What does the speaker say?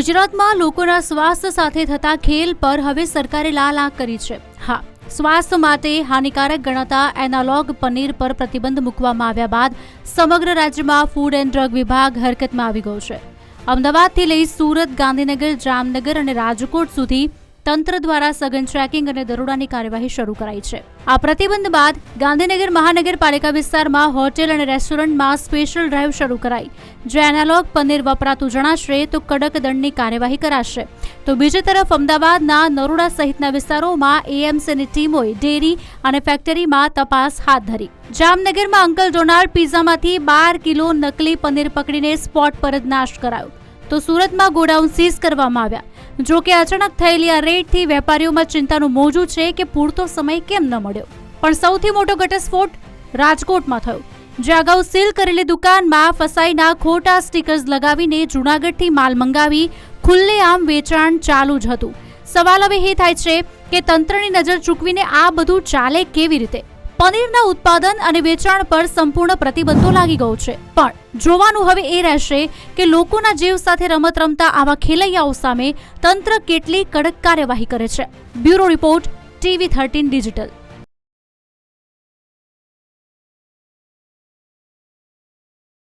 ગુજરાતમાં લોકોના સ્વાસ્થ્ય સાથે થતા ખેલ પર હવે સરકારે લાલ આંખ કરી છે। હા, સ્વાસ્થ્ય માટે હાનિકારક ગણાતા એનાલોગ પનીર પર પ્રતિબંધ મૂકવામાં આવ્યા બાદ સમગ્ર રાજ્યમાં ફૂડ એન્ડ ડ્રગ વિભાગ હરકતમાં આવી ગયો છે। અમદાવાદથી લઈ સુરત, ગાંધીનગર, જામનગર અને રાજકોટ સુધી તંત્ર દ્વારા સઘન ટ્રેકિંગ અને દરોડાની કાર્યવાહી શરૂ કરાઈ છે। આ પ્રતિબંધ બાદ ગાંધીનગર મહાનગરપાલિકા વિસ્તારમાં હોટેલ અને રેસ્ટોરન્ટમાં સ્પેશિયલ ડ્રાઈવ શરૂ કરાઈ। જો એનાલોગ પનીર વપરાતું જણાશે તો કડક દંડની કાર્યવાહી કરાશે। તો બીજી તરફ અમદાવાદના નરોડા સહિતના વિસ્તારોમાં એએમસીની ટીમોએ ડેરી અને ફેક્ટરીમાં તપાસ હાથ ધરી। જામનગરમાં અંકલ ડોનાલ્ડ પિઝામાંથી 12 કિલો નકલી પનીર પકડીને સ્પોટ પર જ નાશ કરાયો। તો સુરતમાં ગોડાઉન સીઝ કરવામાં આવ્યા। જો કે અચાનક થયેલી આ રેડથી વેપારીઓમાં ચિંતાનું મોજું છે કે પૂરતો સમય કેમ ન મળ્યો। પણ સૌથી મોટો ઘટસ્ફોટ રાજકોટમાં થયો, જ્યાં અગાઉ સીલ કરેલી દુકાનમાં ફસાઈના ખોટા સ્ટીકર્સ લગાવીને જૂનાગઢથી માલ મંગાવી ખુલ્લેઆમ વેચાણ ચાલુ જ હતું। સવાલ હવે એ થાય છે કે તંત્રની નજર ચૂકવીને આ બધું ચાલે કેવી રીતે? પનીરના ઉત્પાદન અને વેચાણ પર સંપૂર્ણ પ્રતિબંધો લાગી ગયો છે, પણ જોવાનું હવે એ રહેશે કે લોકોના જીવ સાથે રમત રમતા આવા ખેલૈયાઓ સામે તંત્ર કેટલી કડક કાર્યવાહી કરે છે। Bureau report, TV13 digital.